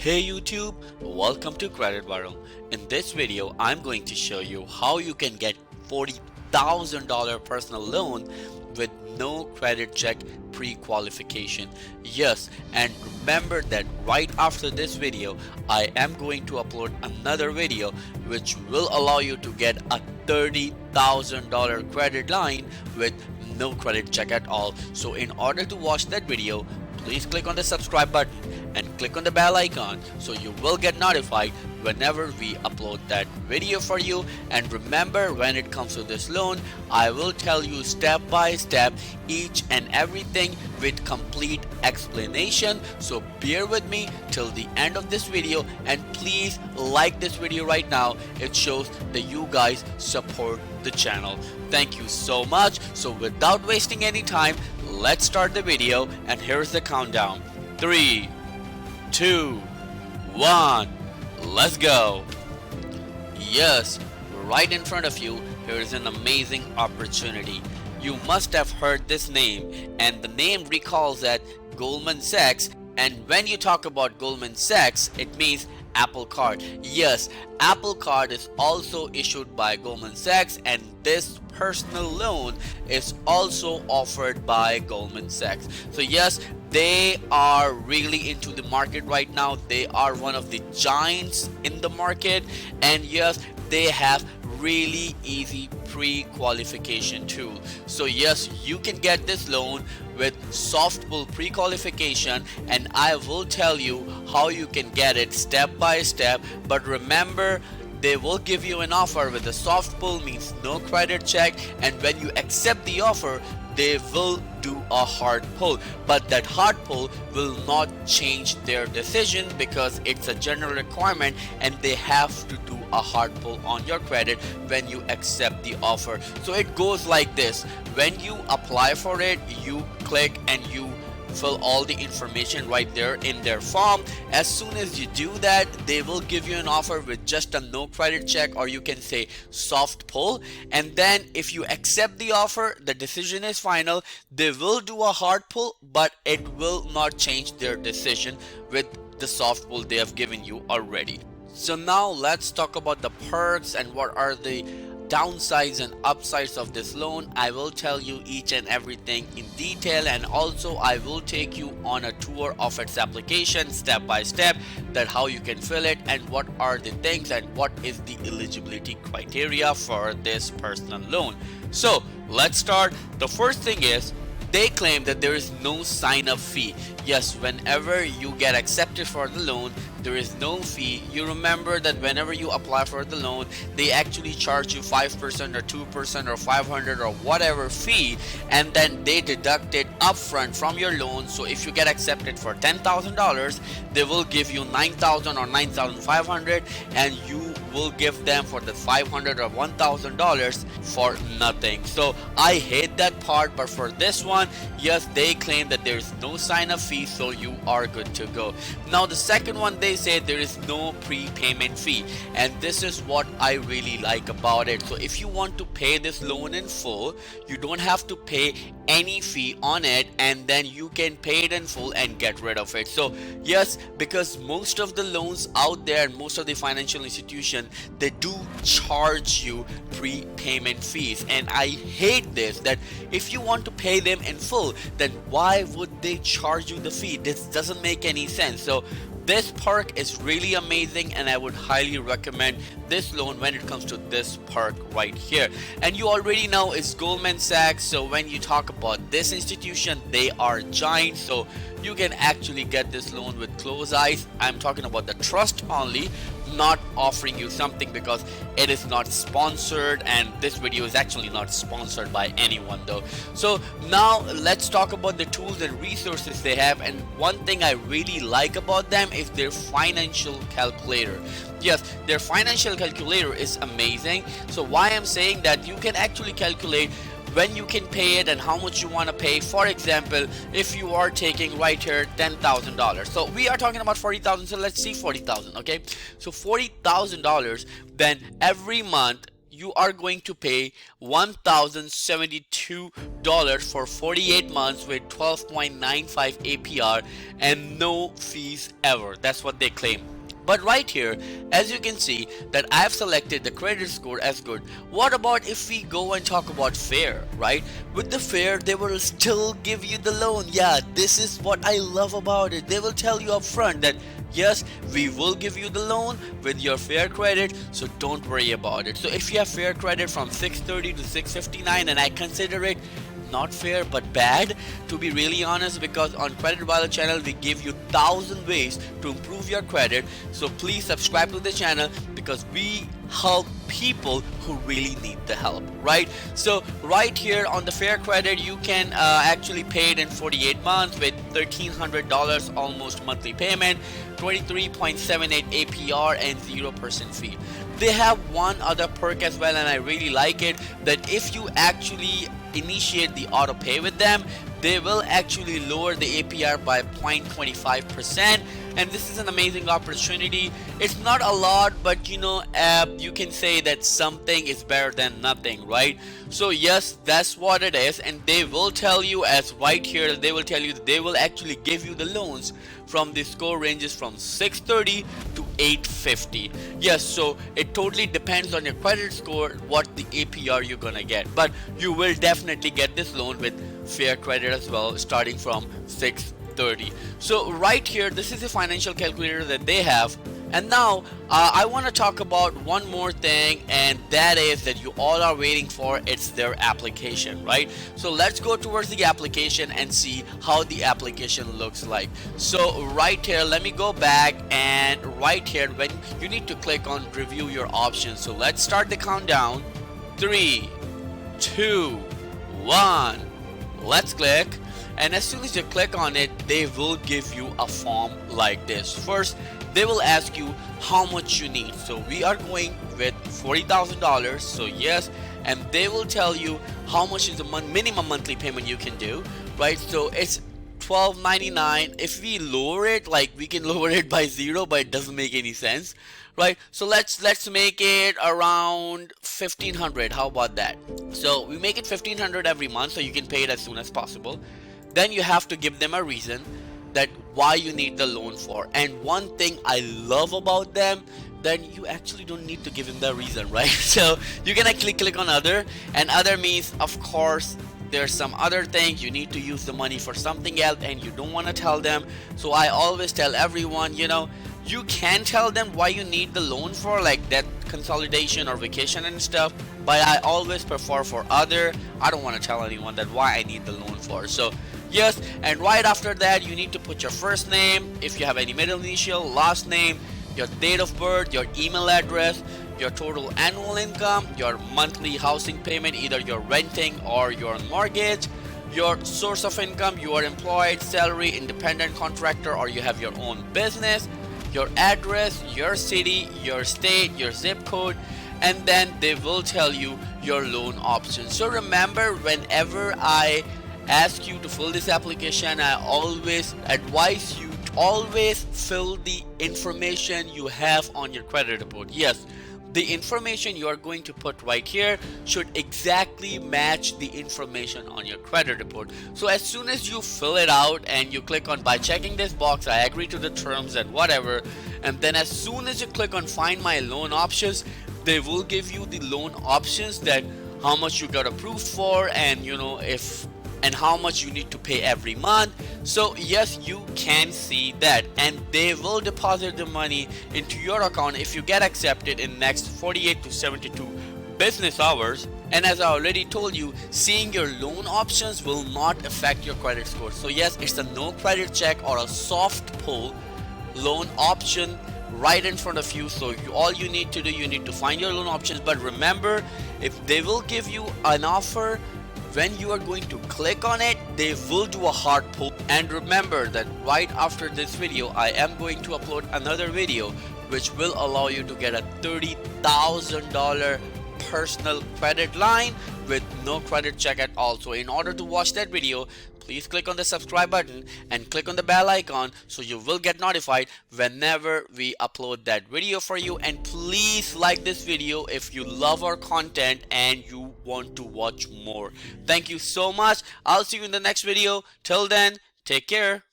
Hey YouTube, welcome to Credit Viral. In this video, I'm going to show you how you can get $40,000 personal loan with no credit check pre-qualification. Yes, and remember that right after this video, I am going to upload another video which will allow you to get a $30,000 credit line with no credit check at all. So in order to watch that video, please click on the subscribe button and click on the bell icon so you will get notified whenever we upload that video for you. And remember, when it comes to this loan, I will tell you step by step each and everything with complete explanation. So bear with me till the end of this video, and please like this video right now. It shows that you guys support the channel. Thank you so much. So without wasting any time, let's start the video, and here's the countdown. 3, 2, 1, let's go. Yes, right in front of you, here is an amazing opportunity. You must have heard this name, and the name recalls that Goldman Sachs. And when you talk about Goldman Sachs, it means Apple Card. Yes, Apple Card is also issued by Goldman Sachs, and this personal loan is also offered by Goldman Sachs. So yes, they are really into the market right now. They are one of the giants in the market, and yes, they have really easy pre-qualification tool. So yes, you can get this loan with soft pull pre-qualification, and I will tell you how you can get it step by step. But remember, they will give you an offer with a soft pull, means no credit check, and when you accept the offer, they will do a hard pull. But that hard pull will not change their decision because it's a general requirement, and they have to do a hard pull on your credit when you accept the offer. So it goes like this: when you apply for it, you click and you fill all the information right there in their form. As soon as you do that, they will give you an offer with just a no credit check, or you can say soft pull. And then if you accept the offer, the decision is final. They will do a hard pull, but it will not change their decision with the soft pull they have given you already. So now let's talk about the perks and what are the downsides and upsides of this loan. I will tell you each and everything in detail, and also I will take you on a tour of its application step by step, that how you can fill it and what are the things and what is the eligibility criteria for this personal loan. So let's start. The first thing is, they claim that there is no sign-up fee. Yes, whenever you get accepted for the loan, there is no fee. You remember that whenever you apply for the loan, they actually charge you 5% or 2% or 500 or whatever fee, and then they deduct it upfront from your loan. So if you get accepted for $10,000, they will give you $9,000 or $9,500, and you will give them for the $500 or $1,000 for nothing. So I hate that part, but for this one, yes, they claim that there is no sign-up fee, so you are good to go. Now the second one, they say there is no prepayment fee, and this is what I really like about it. So if you want to pay this loan in full, you don't have to pay any fee on it, and then you can pay it in full and get rid of it. So yes, because most of the loans out there and most of the financial institutions, they do charge you prepayment fees, and I hate this, that if you want to pay them in full, then why would they charge you the fee? This doesn't make any sense. So this perk is really amazing, and I would highly recommend this loan when it comes to this perk right here. And you already know it's Goldman Sachs, so when you talk about this institution, they are giant, so you can actually get this loan with closed eyes. I'm talking about the trust only, not offering you something because it is not sponsored, and this video is actually not sponsored by anyone though. So now let's talk about the tools and resources they have, and one thing I really like about them is their financial calculator. Yes, their financial calculator is amazing. So why I'm saying that, you can actually calculate when you can pay it and how much you want to pay. For example, if you are taking right here $10,000, so we are talking about 40,000, so let's see 40,000. okay, so $40,000, then every month you are going to pay $1,072 for 48 months with 12.95 APR and no fees ever. That's what they claim. But right here, as you can see that I have selected the credit score as good. What about if we go and talk about fair, right? With the fair, they will still give you the loan. Yeah, this is what I love about it. They will tell you up front that yes, we will give you the loan with your fair credit, so don't worry about it. So if you have fair credit from 630 to 659, and I consider it not fair but bad, to be really honest, because on Qualification channel we give you 1,000 ways to improve your credit. So please subscribe to the channel because we help people who really need the help, right? So right here on the fair credit, you can actually pay it in 48 months with $1,300 almost monthly payment, 23.78 APR and 0% fee. They have one other perk as well, and I really like it, that if you actually initiate the auto pay with them, they will actually lower the APR by 0.25%, and this is an amazing opportunity. It's not a lot, but you know, you can say that something is better than nothing, right? So yes, that's what it is, and they will tell you, as right here they will tell you that they will actually give you the loans from the score ranges from 630 to 850. Yes, so it totally depends on your credit score what the APR you're gonna get, but you will definitely get this loan with fair credit as well, starting from 630. So right here, this is a financial calculator that they have. And now I want to talk about one more thing, and that is that you all are waiting for. It's their application, right? So let's go towards the application and see how the application looks like. So right here, let me go back, and right here when you need to click on review your options. So let's start the countdown. 3, 2, 1. Let's click, and as soon as you click on it, they will give you a form like this. First, they will ask you how much you need. So we are going with $40,000. So yes, and they will tell you how much is the minimum monthly payment you can do, right? So it's $1,299. If we lower it, like we can lower it by 0, but it doesn't make any sense, right? So let's make it around $1,500. How about that? So we make it $1,500 every month, so you can pay it as soon as possible. Then you have to give them a reason that why you need the loan for. And one thing I love about them, then you actually don't need to give them the reason, right? So you can actually click on other, and other means, of course, there's some other things you need to use the money for something else and you don't want to tell them. So I always tell everyone, you know, you can tell them why you need the loan for, like that consolidation or vacation and stuff, but I always prefer for other. I don't want to tell anyone that why I need the loan for. So yes, and right after that you need to put your first name, if you have any middle initial, last name, your date of birth, your email address, your total annual income, your monthly housing payment, either you're renting or you're on mortgage, your source of income, you are employed, salary, independent contractor, or you have your own business, your address, your city, your state, your zip code, and then they will tell you your loan options. So remember, whenever I ask you to fill this application, I always advise you to always fill the information you have on your credit report. Yes, the information you are going to put right here should exactly match the information on your credit report. So as soon as you fill it out and you click on by checking this box, I agree to the terms and whatever, and then as soon as you click on find my loan options, they will give you the loan options, that how much you got approved for, and you know, if and how much you need to pay every month. So yes, you can see that, and they will deposit the money into your account if you get accepted in next 48 to 72 business hours. And as I already told you, seeing your loan options will not affect your credit score. So yes, it's a no credit check or a soft pull loan option right in front of you. So all you need to do, you need to find your loan options. But remember, if they will give you an offer, when you are going to click on it, they will do a hard pull. And remember that right after this video, I am going to upload another video which will allow you to get a $30,000 personal credit line with no credit check at all. So in order to watch that video, please click on the subscribe button and click on the bell icon so you will get notified whenever we upload that video for you. And please like this video if you love our content and you want to watch more. Thank you so much. I'll see you in the next video. Till then, take care.